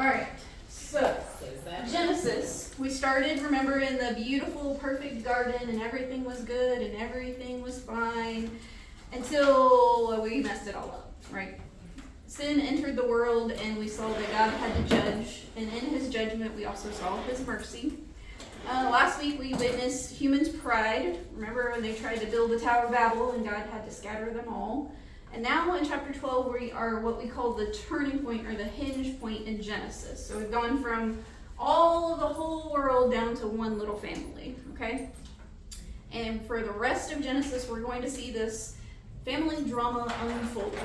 Alright, so Genesis, we started, remember, in the beautiful, perfect garden, and everything was good, and everything was fine, until we messed it all up, right? Sin entered the world, and we saw that God had to judge, and in his judgment, we also saw his mercy. Last week, we witnessed humans' pride. Remember when they tried to build the Tower of Babel, and God had to scatter them all. And now in chapter 12, we are what we call the turning point, or the hinge point in Genesis. So we've gone from all of the whole world down to one little family, okay? And for the rest of Genesis, we're going to see this family drama unfold.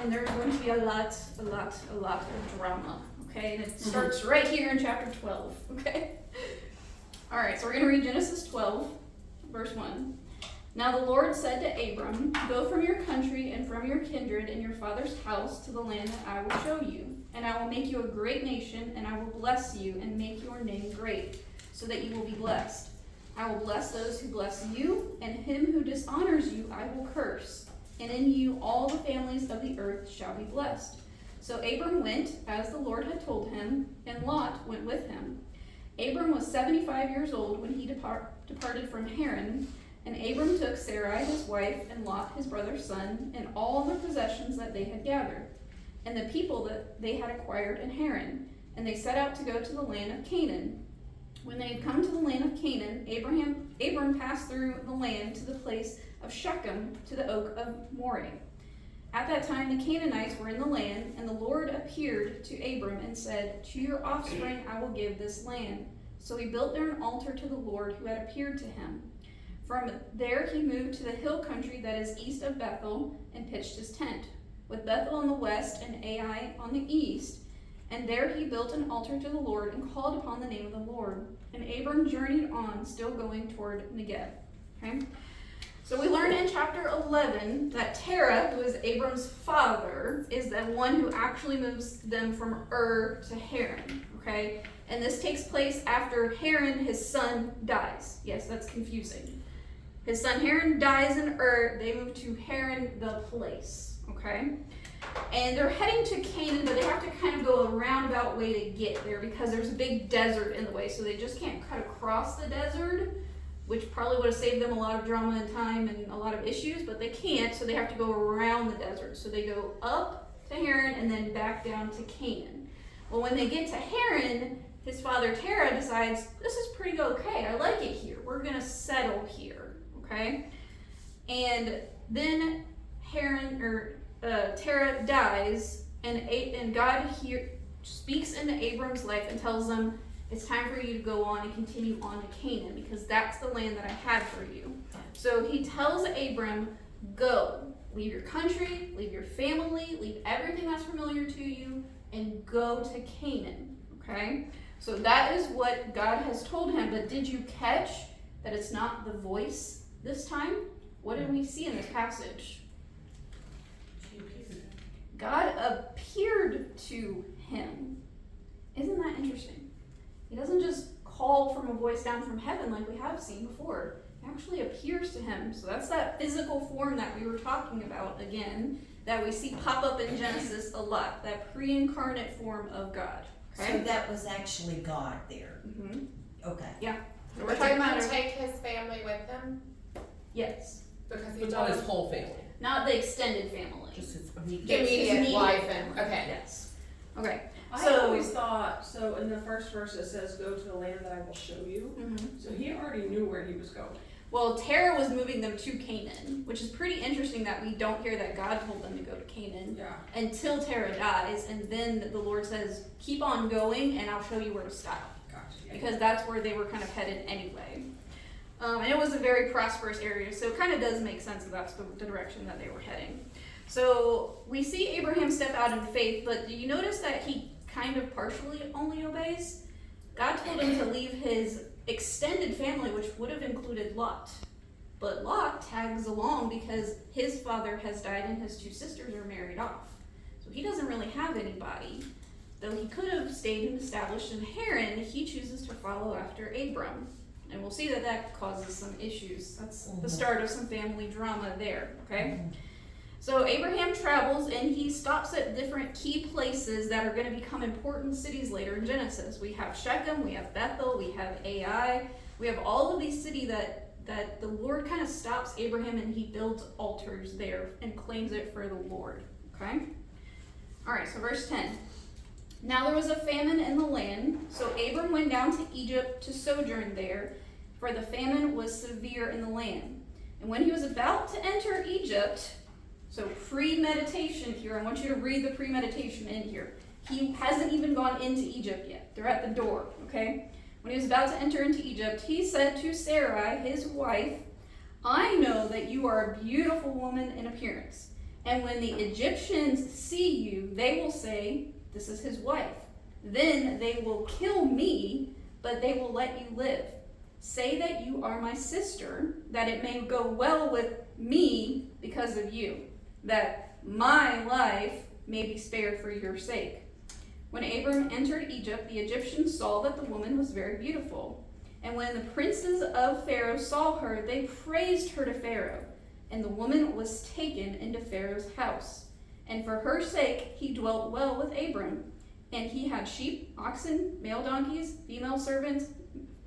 And there's going to be a lot of drama, okay? And it starts right here in chapter 12, okay? All right, so we're going to read Genesis 12, verse 1. Now the Lord said to Abram, "Go from your country and from your kindred and your father's house to the land that I will show you. And I will make you a great nation, and I will bless you and make your name great, so that you will be blessed. I will bless those who bless you, and him who dishonors you I will curse. And in you all the families of the earth shall be blessed." So Abram went, as the Lord had told him, and Lot went with him. Abram was 75 years old when he departed from Haran. And Abram took Sarai his wife, and Lot his brother's son, and all the possessions that they had gathered, and the people that they had acquired in Haran, and they set out to go to the land of Canaan. When they had come to the land of Canaan, Abram passed through the land to the place of Shechem, to the oak of Moreh. At that time the Canaanites were in the land, and the Lord appeared to Abram and said, "To your offspring I will give this land." So he built there an altar to the Lord who had appeared to him. From there he moved to the hill country that is east of Bethel, and pitched his tent, with Bethel on the west and Ai on the east. And there he built an altar to the Lord and called upon the name of the Lord. And Abram journeyed on, still going toward Negev. Okay? So we learn in chapter 11 that Terah, who is Abram's father, is the one who actually moves them from Ur to Haran. Okay? And this takes place after Haran, his son, dies. Yes, that's confusing. His son Haran dies in Ur. They move to Haran, the place. Okay? And they're heading to Canaan, but they have to kind of go a roundabout way to get there because there's a big desert in the way. So they just can't cut across the desert, which probably would have saved them a lot of drama and time and a lot of issues, but they can't, so they have to go around the desert. So they go up to Haran and then back down to Canaan. Well, when they get to Haran, his father Terah decides, this is pretty okay. I like it here. We're going to settle here. Okay? And then Terah dies, and God here speaks into Abram's life and tells them, it's time for you to go on and continue on to Canaan, because that's the land that I had for you. So he tells Abram, go. Leave your country, leave your family, leave everything that's familiar to you, and go to Canaan. Okay? So that is what God has told him. But did you catch that it's not the voice this time? What did we see in this passage? God appeared to him. Isn't that interesting? He doesn't just call from a voice down from heaven like we have seen before. He actually appears to him. So that's that physical form that we were talking about again, that we see pop up in Genesis a lot. That pre-incarnate form of God. Okay? So that was actually God there. Mm-hmm. Okay. Yeah. So Did he take his family with them? Yes. Because he But not his whole family. Not the extended family. Just his immediate wife and okay. Yes. Okay. I always thought, so in the first verse it says, go to the land that I will show you. Mm-hmm. So he already knew where he was going. Well, Terah was moving them to Canaan, which is pretty interesting that we don't hear that God told them to go to Canaan until Terah dies, and then the Lord says, keep on going and I'll show you where to stop. Gotcha. Because that's where they were kind of headed anyway. And it was a very prosperous area, so it kind of does make sense that that's the direction that they were heading. So we see Abraham step out in faith, but do you notice that he kind of partially only obeys? God told him to leave his extended family, which would have included Lot. But Lot tags along because his father has died and his two sisters are married off. So he doesn't really have anybody. Though he could have stayed and established in Haran, he chooses to follow after Abram. And we'll see that that causes some issues. That's the start of some family drama there, okay? So Abraham travels and he stops at different key places that are going to become important cities later in Genesis. We have Shechem, we have Bethel, we have Ai, we have all of these cities that the Lord kind of stops Abraham and he builds altars there and claims it for the Lord. Okay? Alright, so verse 10. Now there was a famine in the land, so Abram went down to Egypt to sojourn there, for the famine was severe in the land. And when he was about to enter Egypt, so premeditation here, I want you to read the premeditation in here. He hasn't even gone into Egypt yet. They're at the door, okay? When he was about to enter into Egypt, he said to Sarai, his wife, I know that you are a beautiful woman in appearance. And when the Egyptians see you, they will say, this is his wife. Then they will kill me, but they will let you live. Say that you are my sister, that it may go well with me because of you, that my life may be spared for your sake. When Abram entered Egypt, the Egyptians saw that the woman was very beautiful. And when the princes of Pharaoh saw her, they praised her to Pharaoh. And the woman was taken into Pharaoh's house. And for her sake he dwelt well with Abram. And he had sheep, oxen, male donkeys, female servants,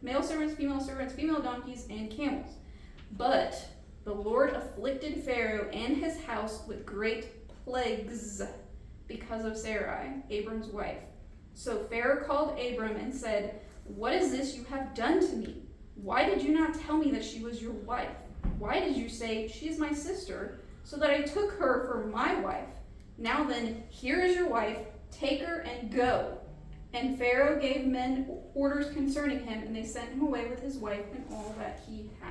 female donkeys, and camels. But the Lord afflicted Pharaoh and his house with great plagues because of Sarai, Abram's wife. So Pharaoh called Abram and said, what is this you have done to me? Why did you not tell me that she was your wife? Why did you say, she is my sister, so that I took her for my wife? Now then, here is your wife, take her and go. And Pharaoh gave men orders concerning him, and they sent him away with his wife and all that he had.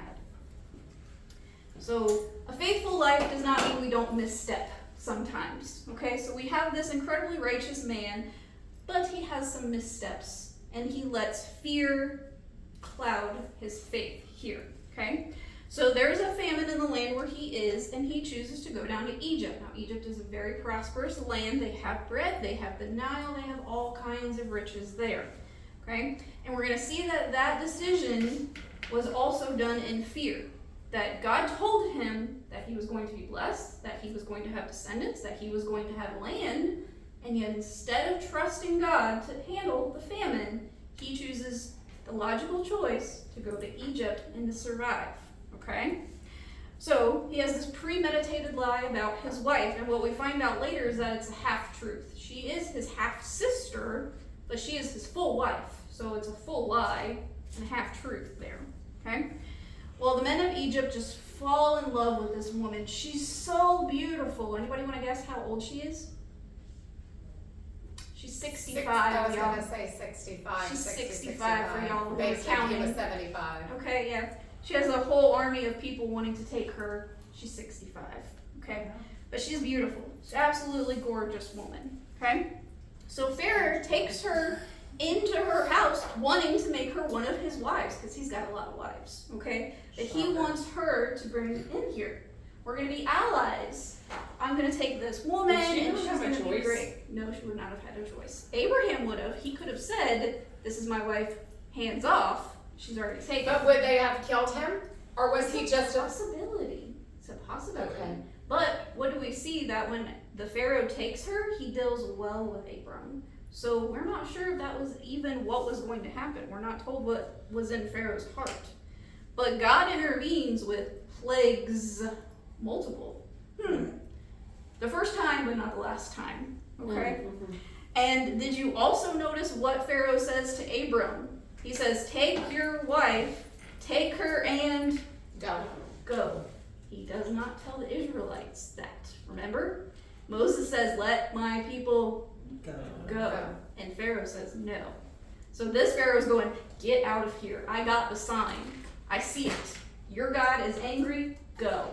So a faithful life does not mean we don't misstep sometimes. Okay, so we have this incredibly righteous man, but he has some missteps, and he lets fear cloud his faith here. Okay, so there's a famine in the land where he is, and he chooses to go down to Egypt. Now, Egypt is a very prosperous land. They have bread, they have the Nile, they have all kinds of riches there. Okay, and we're going to see that that decision was also done in fear. That God told him that he was going to be blessed, that he was going to have descendants, that he was going to have land, and yet instead of trusting God to handle the famine, he chooses the logical choice to go to Egypt and to survive. Okay? So he has this premeditated lie about his wife, and what we find out later is that it's a half-truth. She is his half-sister, but she is his full wife. So it's a full lie and a half-truth there. Okay? Well, the men of Egypt just fall in love with this woman. She's so beautiful. Anybody want to guess how old she is? She's 65, I was y'all. going to say 65. She's 60, 65 for y'all who are Basically, counting. he was 75. Okay, yeah. She has a whole army of people wanting to take her. She's 65, okay? But she's beautiful. She's an absolutely gorgeous woman, okay? So Pharaoh takes her into her house, wanting to make her one of his wives, because he's got a lot of wives, okay? But he wants her to bring in here. We're going to be allies. I'm going to take this woman, and she's going to be great. No, she would not have had a choice. Abraham would have. He could have said, this is my wife, hands off. She's already taken. But would they have killed him? Or was he just a possibility? It's a possibility. Okay. But what do we see? That when the Pharaoh takes her, he deals well with Abram. So we're not sure if that was even what was going to happen. We're not told what was in Pharaoh's heart. But God intervenes with plagues, multiple. The first time, but not the last time. Okay? Mm-hmm. And did you also notice what Pharaoh says to Abram? He says, take your wife, take her and go. He does not tell the Israelites that. Remember? Moses says, let my people go. And Pharaoh says, no. So this Pharaoh's going, get out of here. I got the sign. I see it. Your God is angry. Go.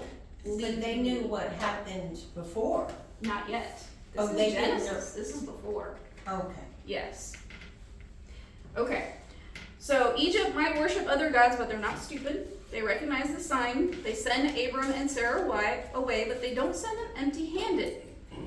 But they knew what happened before. Not yet. Oh, This they is didn't know. Genesis. This is before. Okay. Yes. Okay. So Egypt might worship other gods, but they're not stupid. They recognize the sign. They send Abram and Sarah away, but they don't send them empty-handed.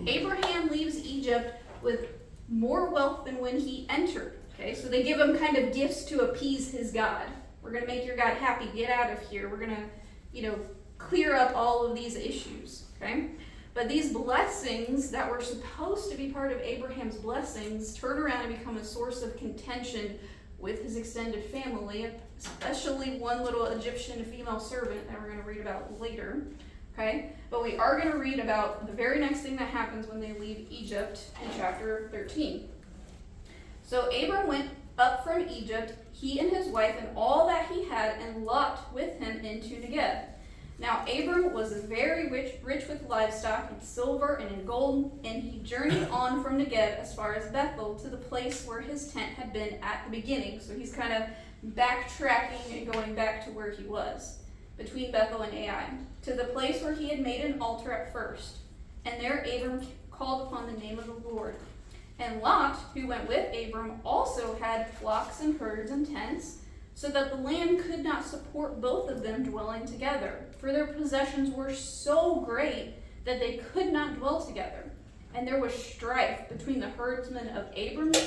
Abraham leaves Egypt with more wealth than when he entered. Okay, so they give him kind of gifts to appease his God. We're going to make your God happy. Get out of here. We're going to, clear up all of these issues. Okay, But these blessings that were supposed to be part of Abraham's blessings turn around and become a source of contention with his extended family, especially one little Egyptian female servant that we're going to read about later. Okay? But we are going to read about the very next thing that happens when they leave Egypt in chapter 13. So Abram went up from Egypt, he and his wife and all that he had, and Lot with him into Negev. Now Abram was very rich with livestock and silver and in gold, and he journeyed on from Negev as far as Bethel to the place where his tent had been at the beginning. So he's kind of backtracking and going back to where he was, between Bethel and Ai, to the place where he had made an altar at first. And there Abram called upon the name of the Lord. And Lot, who went with Abram, also had flocks and herds and tents, so that the land could not support both of them dwelling together, for their possessions were so great that they could not dwell together. And there was strife between the herdsmen of Abram's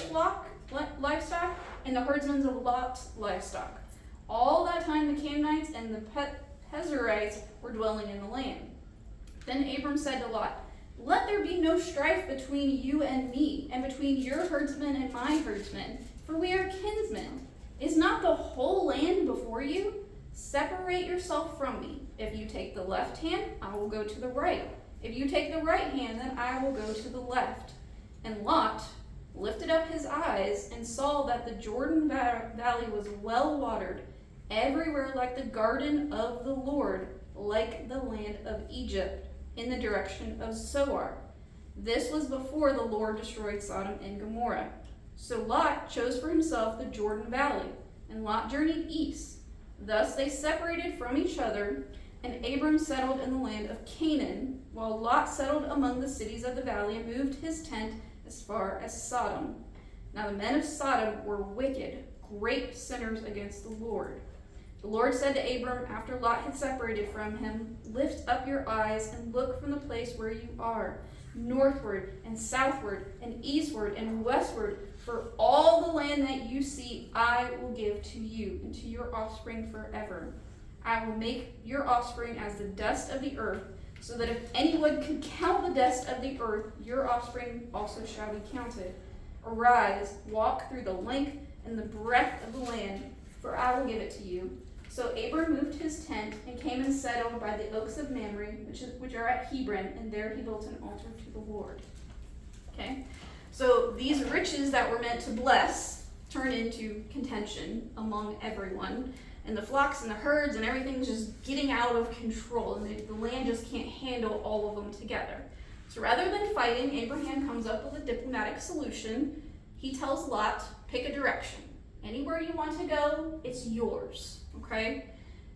livestock and the herdsmen of Lot's livestock. All that time the Canaanites and the Perizzites were dwelling in the land. Then Abram said to Lot, "Let there be no strife between you and me, and between your herdsmen and my herdsmen, for we are kinsmen. Is not the whole land before you? Separate yourself from me. If you take the left hand, I will go to the right. If you take the right hand, then I will go to the left." And Lot lifted up his eyes and saw that the Jordan Valley was well watered, everywhere like the garden of the Lord, like the land of Egypt, in the direction of Zoar. This was before the Lord destroyed Sodom and Gomorrah. So Lot chose for himself the Jordan Valley, and Lot journeyed east. Thus they separated from each other, and Abram settled in the land of Canaan, while Lot settled among the cities of the valley and moved his tent as far as Sodom. Now the men of Sodom were wicked, great sinners against the Lord. The Lord said to Abram, after Lot had separated from him, "Lift up your eyes and look from the place where you are, northward and southward and eastward and westward, for all the land that you see I will give to you and to your offspring forever. I will make your offspring as the dust of the earth, so that if anyone could count the dust of the earth, your offspring also shall be counted. Arise, walk through the length and the breadth of the land, for I will give it to you." So Abram moved his tent and came and settled by the oaks of Mamre, which are at Hebron, and there he built an altar to the Lord. Okay, so these riches that were meant to bless turn into contention among everyone, and the flocks and the herds and everything's just getting out of control, and the land just can't handle all of them together. So rather than fighting, Abraham comes up with a diplomatic solution. He tells Lot, pick a direction. Anywhere you want to go, it's yours. Okay?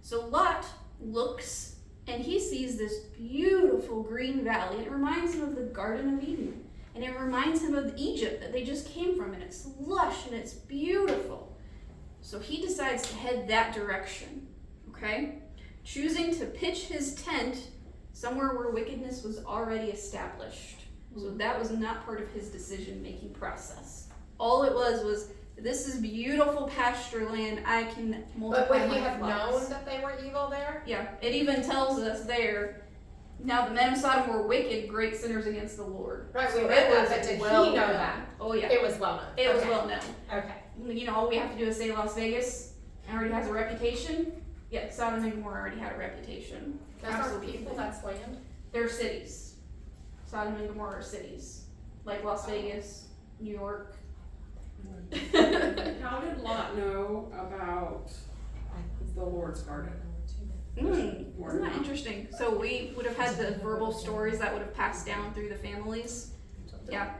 So Lot looks and he sees this beautiful green valley, and it reminds him of the Garden of Eden. And it reminds him of Egypt that they just came from, and it's lush and it's beautiful. So he decides to head that direction. Okay? Choosing to pitch his tent somewhere where wickedness was already established. So that was not part of his decision-making process. All it was, this is beautiful pasture land. I can multiply But would my he have flocks. known that they were evil there? Yeah, it even tells us there, now the men of Sodom were wicked, great sinners against the Lord. Right, So we read it that, was but did well he know known. that? Oh yeah, It was well known. it was Okay. well known. Okay. You know, all we have to do is say Las Vegas already has a reputation. Yeah, Sodom and Gomorrah already had a reputation. Those aren't people, that's land. They're cities. Sodom and Gomorrah are cities. Like Las Vegas, New York. How did Lot know about the Lord's garden? Isn't that interesting? So we would have had the verbal stories that would have passed down through the families. Yeah.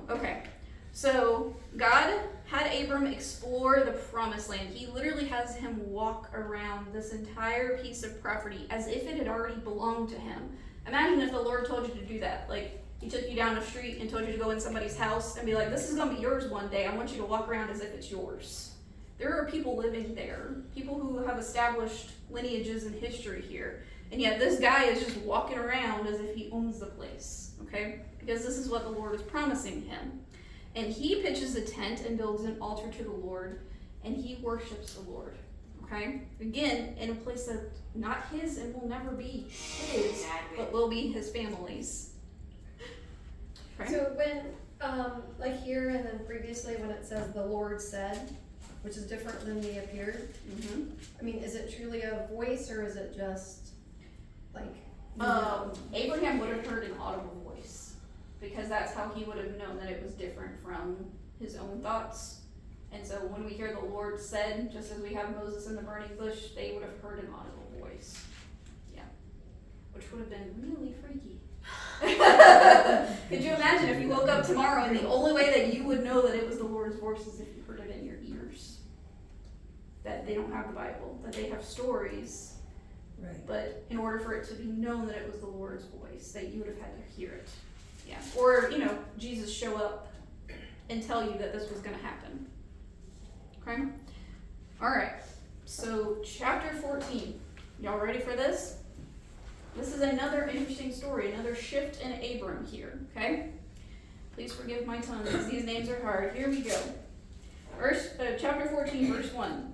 Okay. So God had Abram explore the promised land. He literally has him walk around this entire piece of property as if it had already belonged to him. Imagine if the Lord told you to do that. Like, he took you down the street and told you to go in somebody's house and be like, this is going to be yours one day. I want you to walk around as if it's yours. There are people living there, people who have established lineages and history here. And yet this guy is just walking around as if he owns the place, okay? Because this is what the Lord is promising him. And he pitches a tent and builds an altar to the Lord, and he worships the Lord, okay? okay? Again, in a place that's not his and will never be his, Exactly. but will be his family's. Okay? So when, like here and then previously when it says the Lord said, which is different than the appeared, Mm-hmm. I mean, is it truly a voice or is it just like? Abraham would have heard an audible voice because that's how he would have known that it was different from his own thoughts. And so when we hear the Lord said, just as we have Moses in the burning bush, they would have heard an audible voice. Yeah. Which would have been really freaky. Could you imagine if you woke up tomorrow and the only way that you would know that it was the Lord's voice is if you heard it in your ears? That they don't have the Bible, that they have stories. Right. But in order for it to be known that it was the Lord's voice, that you would have had to hear it. Yeah. Or, Jesus show up and tell you that this was going to happen. Okay? Alright. So, chapter 14. Y'all ready for this? This is another interesting story, another shift in Abram here. Okay? Please forgive my tongue because these names are hard. Here we go. Chapter 14, verse 1.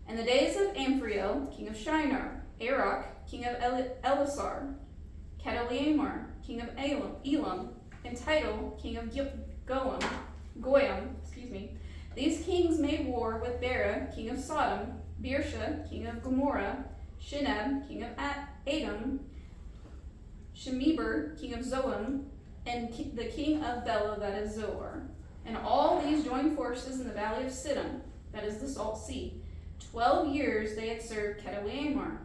In the days of Amphrael, king of Shinar, Arok, king of Elisar, Kedorlaomer, king of Elam, and Tidal, king of Goyim. These kings made war with Bera, king of Sodom, Birsha, king of Gomorrah, Shinab, king of Adam, Shemeber, king of Zoam, and the king of Bela, that is Zoar. And all these joined forces in the valley of Siddim, that is the Salt Sea. 12 years they had served Kedorlaomer.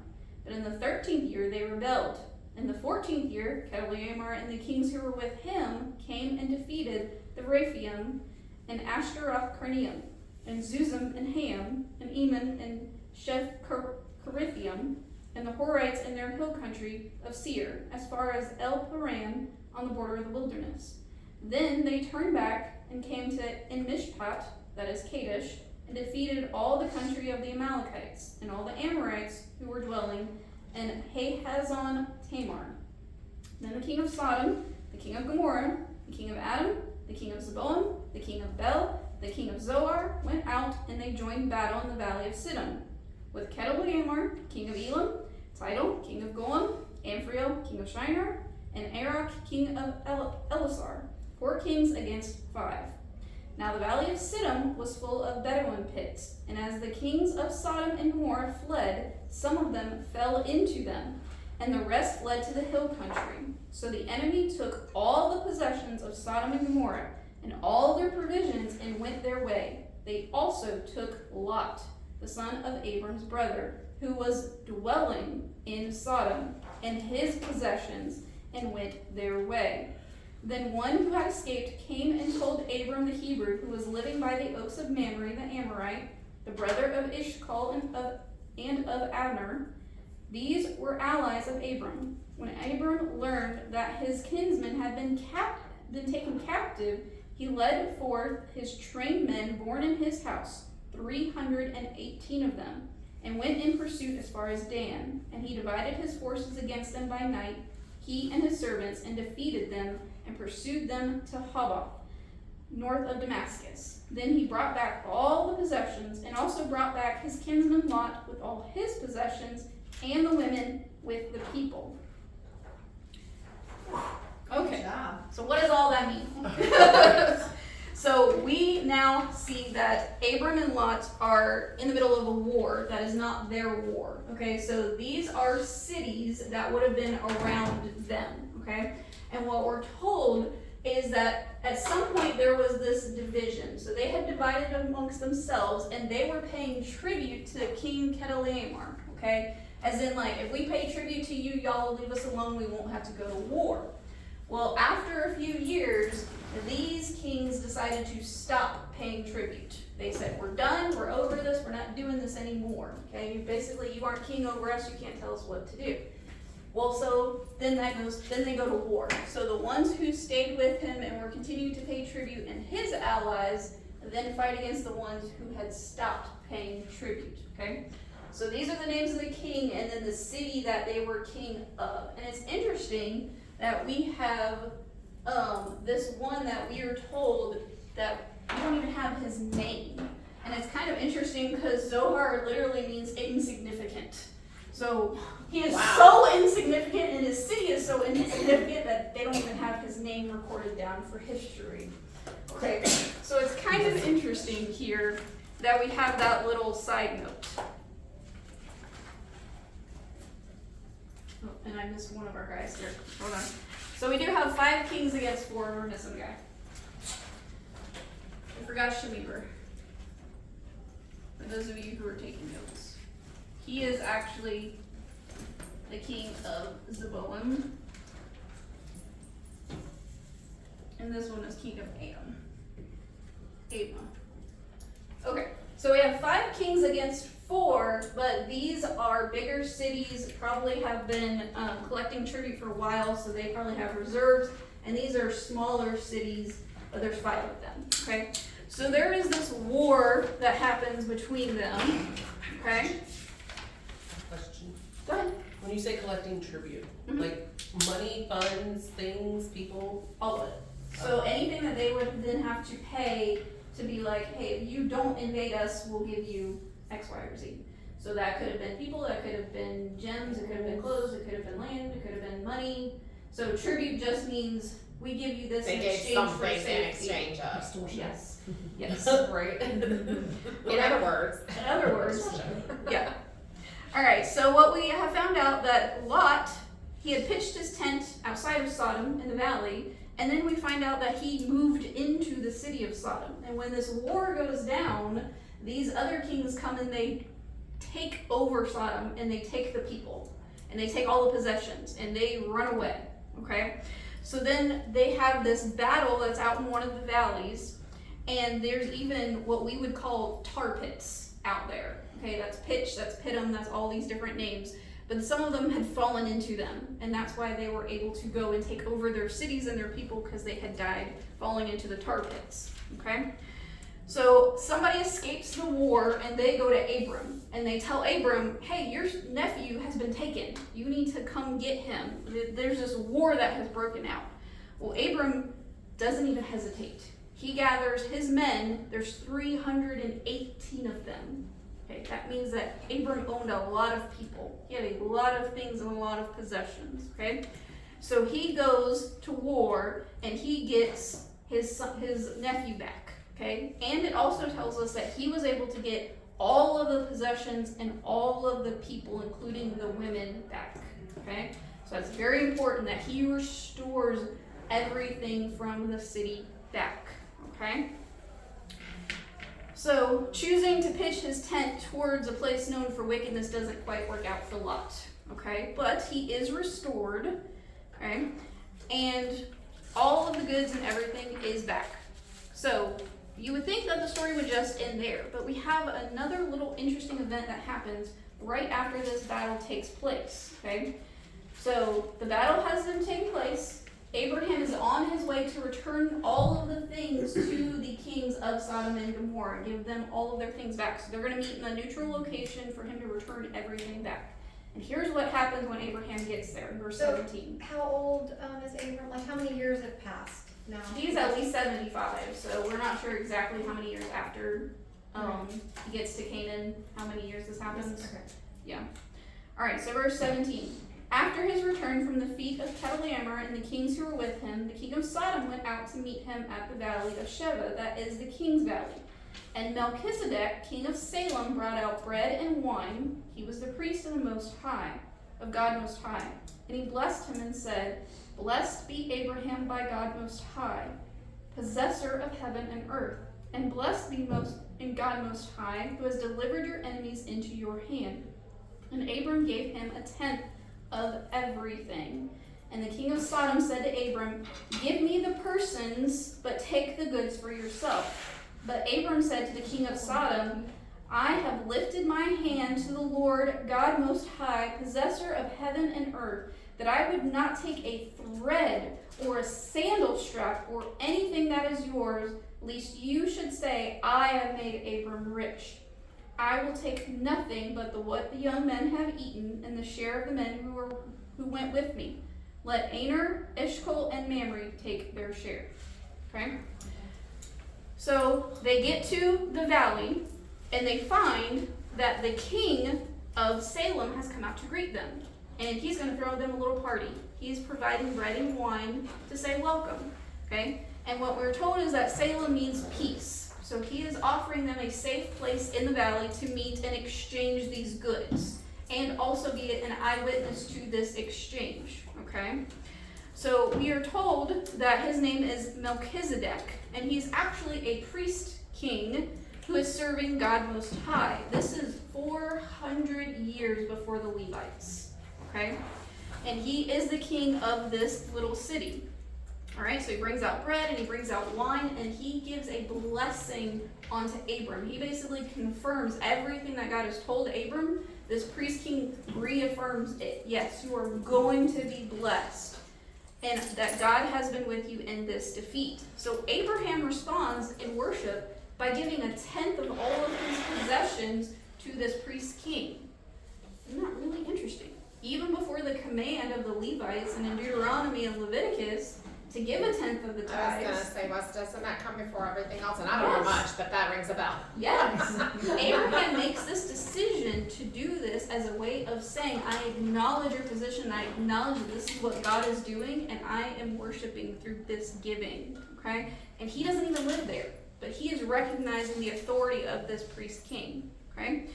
But in the 13th year they rebelled. In the 14th year, Kedorlaomer and the kings who were with him came and defeated the Rephaim and Ashtaroth-Karnaim, and Zuzim and Ham, and Eman and Sheph-Carithaim, and the Horites in their hill country of Seir, as far as El Paran on the border of the wilderness. Then they turned back and came to En-Mishpat, that is Kadesh, and defeated all the country of the Amalekites, and all the Amorites who were dwelling in Hazazon Tamar. Then the king of Sodom, the king of Gomorrah, the king of Adam, the king of Zeboim, the king of Bel, the king of Zoar, went out, and they joined battle in the valley of Siddim, with Kedorlaomer, king of Elam, Tidal, king of Goyim, Amphrael, king of Shinar, and Arok, king of Elisar, 4 kings against 5. Now the valley of Siddim was full of Bedouin pits, and as the kings of Sodom and Gomorrah fled, some of them fell into them, and the rest fled to the hill country. So the enemy took all the possessions of Sodom and Gomorrah, and all their provisions, and went their way. They also took Lot, the son of Abram's brother, who was dwelling in Sodom, and his possessions, and went their way. Then one who had escaped came and told Abram the Hebrew, who was living by the oaks of Mamre the Amorite, the brother of Ishcal and of Abner. These were allies of Abram. When Abram learned that his kinsmen had been taken captive, he led forth his trained men born in his house, 318 of them, and went in pursuit as far as Dan. And he divided his forces against them by night, he and his servants, and defeated them, and pursued them to Habbah, north of Damascus. Then he brought back all the possessions, and also brought back his kinsman Lot with all his possessions, and the women with the people. Okay, Good job. so what does all that mean? So we now see that Abram and Lot are in the middle of a war that is not their war. Okay, so these are cities that would have been around them. Okay, and what we're told is that at some point there was this division. So they had divided amongst themselves, and they were paying tribute to King Kedorlaomer. Okay, as in like, if we pay tribute to you, y'all will leave us alone. We won't have to go to war. Well, after a few years, these kings decided to stop paying tribute. They said, we're done, we're over this, we're not doing this anymore. Okay, basically you aren't king over us, you can't tell us what to do. Well, so then they go to war. So the ones who stayed with him and were continuing to pay tribute, and his allies then fight against the ones who had stopped paying tribute. Okay, so these are the names of the king and then the city that they were king of. And it's interesting that we have this one that we are told that we don't even have his name. And it's kind of interesting because Zohar literally means insignificant. So he is so insignificant and his city is so insignificant that they don't even have his name recorded down for history. Okay, so it's kind of interesting here that we have that little side note. Oh, and I missed one of our guys here. Hold on. So we do have 5 kings against 4. We're missing a guy. I forgot Jenifer. For those of you who are taking notes. He is actually the king of Zeboim. And this one is king of Abram. Okay, so we have 5 kings against 4, but these are bigger cities, probably have been collecting tribute for a while, so they probably have reserves. And these are smaller cities, but there's 5 of them, okay? So there is this war that happens between them, okay? Question. Go ahead. When you say collecting tribute, Mhm. like money, funds, things, people? All of it. So anything that they would then have to pay to be like, hey, if you don't invade us, we'll give you X, Y, or Z. So that could have been people, that could have been gems, it could have been clothes, it could have been land, it could have been money. So tribute just means we give you this They in gave exchange for something in safety. exchange of. Yes. Yes. Right. In other words. In other words, yeah. All right, so what we have found out that Lot, he had pitched his tent outside of Sodom in the valley, and then we find out that he moved into the city of Sodom. And when this war goes down, these other kings come and they take over Sodom and they take the people and they take all the possessions and they run away, okay? So then they have this battle that's out in one of the valleys, and there's even what we would call tar pits out there. Okay, that's pitch, that's pitum, that's all these different names. But some of them had fallen into them, and that's why they were able to go and take over their cities and their people, because they had died falling into the tar pits. Okay? So somebody escapes the war and they go to Abram and they tell Abram, hey, your nephew has been taken. You need to come get him. There's this war that has broken out. Well, Abram doesn't even hesitate. He gathers his men. There's 318 of them. Okay, that means that Abram owned a lot of people. He had a lot of things and a lot of possessions. Okay, so he goes to war and he gets his nephew back. Okay, and it also tells us that he was able to get all of the possessions and all of the people, including the women, back. Okay, so that's very important that he restores everything from the city back. Okay. So, choosing to pitch his tent towards a place known for wickedness doesn't quite work out for Lot, okay? But he is restored, okay? And all of the goods and everything is back. So, you would think that the story would just end there, but we have another little interesting event that happens right after this battle takes place, okay? So, the battle has been taking place. Abraham is on his way to return all of the things to the kings of Sodom and Gomorrah, give them all of their things back. So they're going to meet in a neutral location for him to return everything back. And here's what happens when Abraham gets there, verse 17. How old is Abram? Like, how many years have passed now? He's at least 75, so we're not sure exactly how many years after he gets to Canaan, how many years this happens. Okay. Yeah. All right, so verse 17. After his return from the feat of Kedorlaomer and the kings who were with him, the king of Sodom went out to meet him at the valley of Sheva, that is the king's valley. And Melchizedek, king of Salem, brought out bread and wine. He was the priest of the Most High, of God Most High. And he blessed him and said, Blessed be Abraham by God Most High, possessor of heaven and earth. And blessed be God Most High, who has delivered your enemies into your hand. And Abram gave him a tenth of everything. And the king of Sodom said to Abram, Give me the persons, but take the goods for yourself. But Abram said to the king of Sodom, I have lifted my hand to the Lord God Most High, possessor of heaven and earth, that I would not take a thread or a sandal strap or anything that is yours, lest you should say, I have made Abram rich. I will take nothing but what the young men have eaten, and the share of the men who went with me. Let Aner, Eshcol, and Mamre take their share. Okay? So they get to the valley, and they find that the king of Salem has come out to greet them. And he's going to throw them a little party. He's providing bread and wine to say welcome. Okay? And what we're told is that Salem means peace. So he is offering them a safe place in the valley to meet and exchange these goods, and also be an eyewitness to this exchange. Okay? So we are told that his name is Melchizedek, and he's actually a priest king who is serving God Most High. This is 400 years before the Levites. Okay? And he is the king of this little city. All right, so he brings out bread and he brings out wine, and he gives a blessing onto Abram. He basically confirms everything that God has told Abram. This priest king reaffirms it. Yes, you are going to be blessed, and that God has been with you in this defeat. So Abraham responds in worship by giving 1/10 of all of his possessions to this priest king. Isn't that really interesting? Even before the command of the Levites and in Deuteronomy and Leviticus to give 1/10 of the I was tithes. gonna say, doesn't that come before everything else? And I don't know Yes. much, but that rings a bell. Yes. Abraham makes this decision to do this as a way of saying, I acknowledge your position, I acknowledge that this is what God is doing, and I am worshiping through this giving. Okay? And he doesn't even live there, but he is recognizing the authority of this priest king. Okay?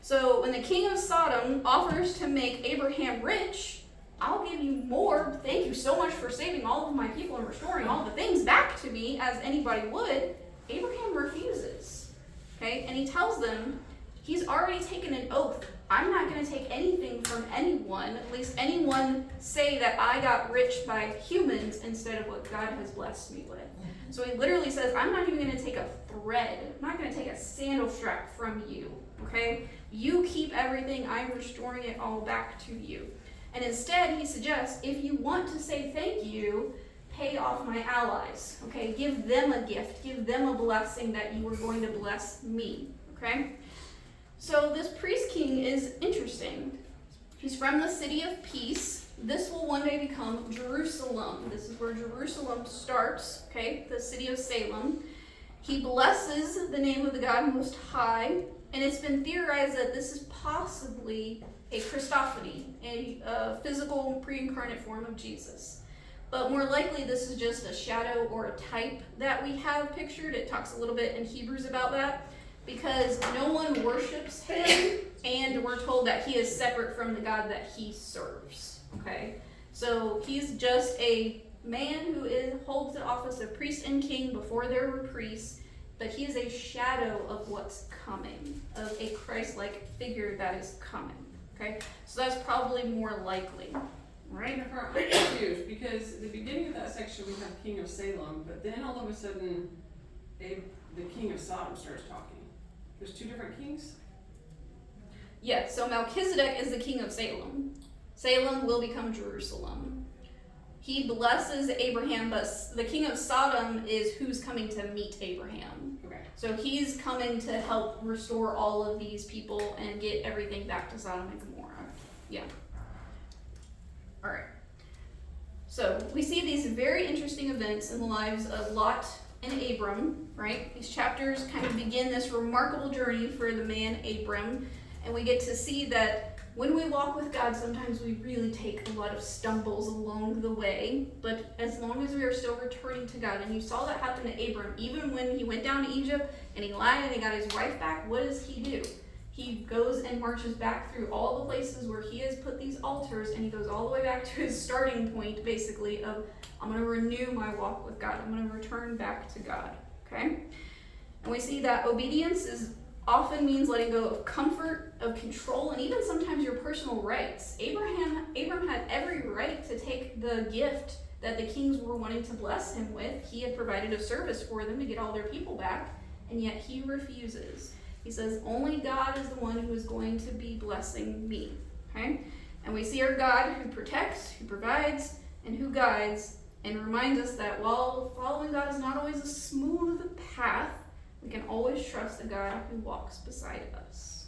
So when the king of Sodom offers to make Abraham rich, I'll give you more. Thank you so much for saving all of my people and restoring all the things back to me, as anybody would. Abraham refuses. Okay? And he tells them he's already taken an oath. I'm not going to take anything from anyone, at least anyone say that I got rich by humans instead of what God has blessed me with. So he literally says, I'm not even going to take a thread. I'm not going to take a sandal strap from you. Okay? You keep everything. I'm restoring it all back to you. And instead, he suggests, if you want to say thank you, pay off my allies. Okay? Give them a gift. Give them a blessing that you were going to bless me. Okay? So this priest king is interesting. He's from the city of peace. This will one day become Jerusalem. This is where Jerusalem starts. Okay? The city of Salem. He blesses the name of the God Most High. And it's been theorized that this is possibly a Christophany, a physical pre-incarnate form of Jesus. But more likely this is just a shadow or a type that we have pictured. It talks a little bit in Hebrews about that, because no one worships him, and we're told that he is separate from the God that he serves. Okay? So he's just a man who holds the office of priest and king before there were priests, but he is a shadow of what's coming, of a Christ-like figure that is coming. Okay, so that's probably more likely, right? Jenifer, I'm confused, because at the beginning of that section we have King of Salem, but then all of a sudden the King of Sodom starts talking. There's two different kings? Yeah, so Melchizedek is the king of Salem. Salem will become Jerusalem. He blesses Abraham, but the king of Sodom is who's coming to meet Abraham. Okay. So he's coming to help restore all of these people and get everything back to Sodom and Gomorrah. Yeah. All right. So we see these very interesting events in the lives of Lot and Abram, right? These chapters kind of begin this remarkable journey for the man Abram, and we get to see that when we walk with God, sometimes we really take a lot of stumbles along the way, but as long as we are still returning to God, and you saw that happen to Abram, even when he went down to Egypt and he lied and he got his wife back, what does he do? He goes and marches back through all the places where he has put these altars, and he goes all the way back to his starting point, basically, of I'm going to renew my walk with God. I'm going to return back to God, okay? And we see that obedience often means letting go of comfort, of control, and even sometimes your personal rights. Abram had every right to take the gift that the kings were wanting to bless him with. He had provided a service for them to get all their people back, and yet he refuses. He says, only God is the one who is going to be blessing me, okay? And we see our God who protects, who provides, and who guides, and reminds us that while following God is not always a smooth path, we can always trust a God who walks beside us.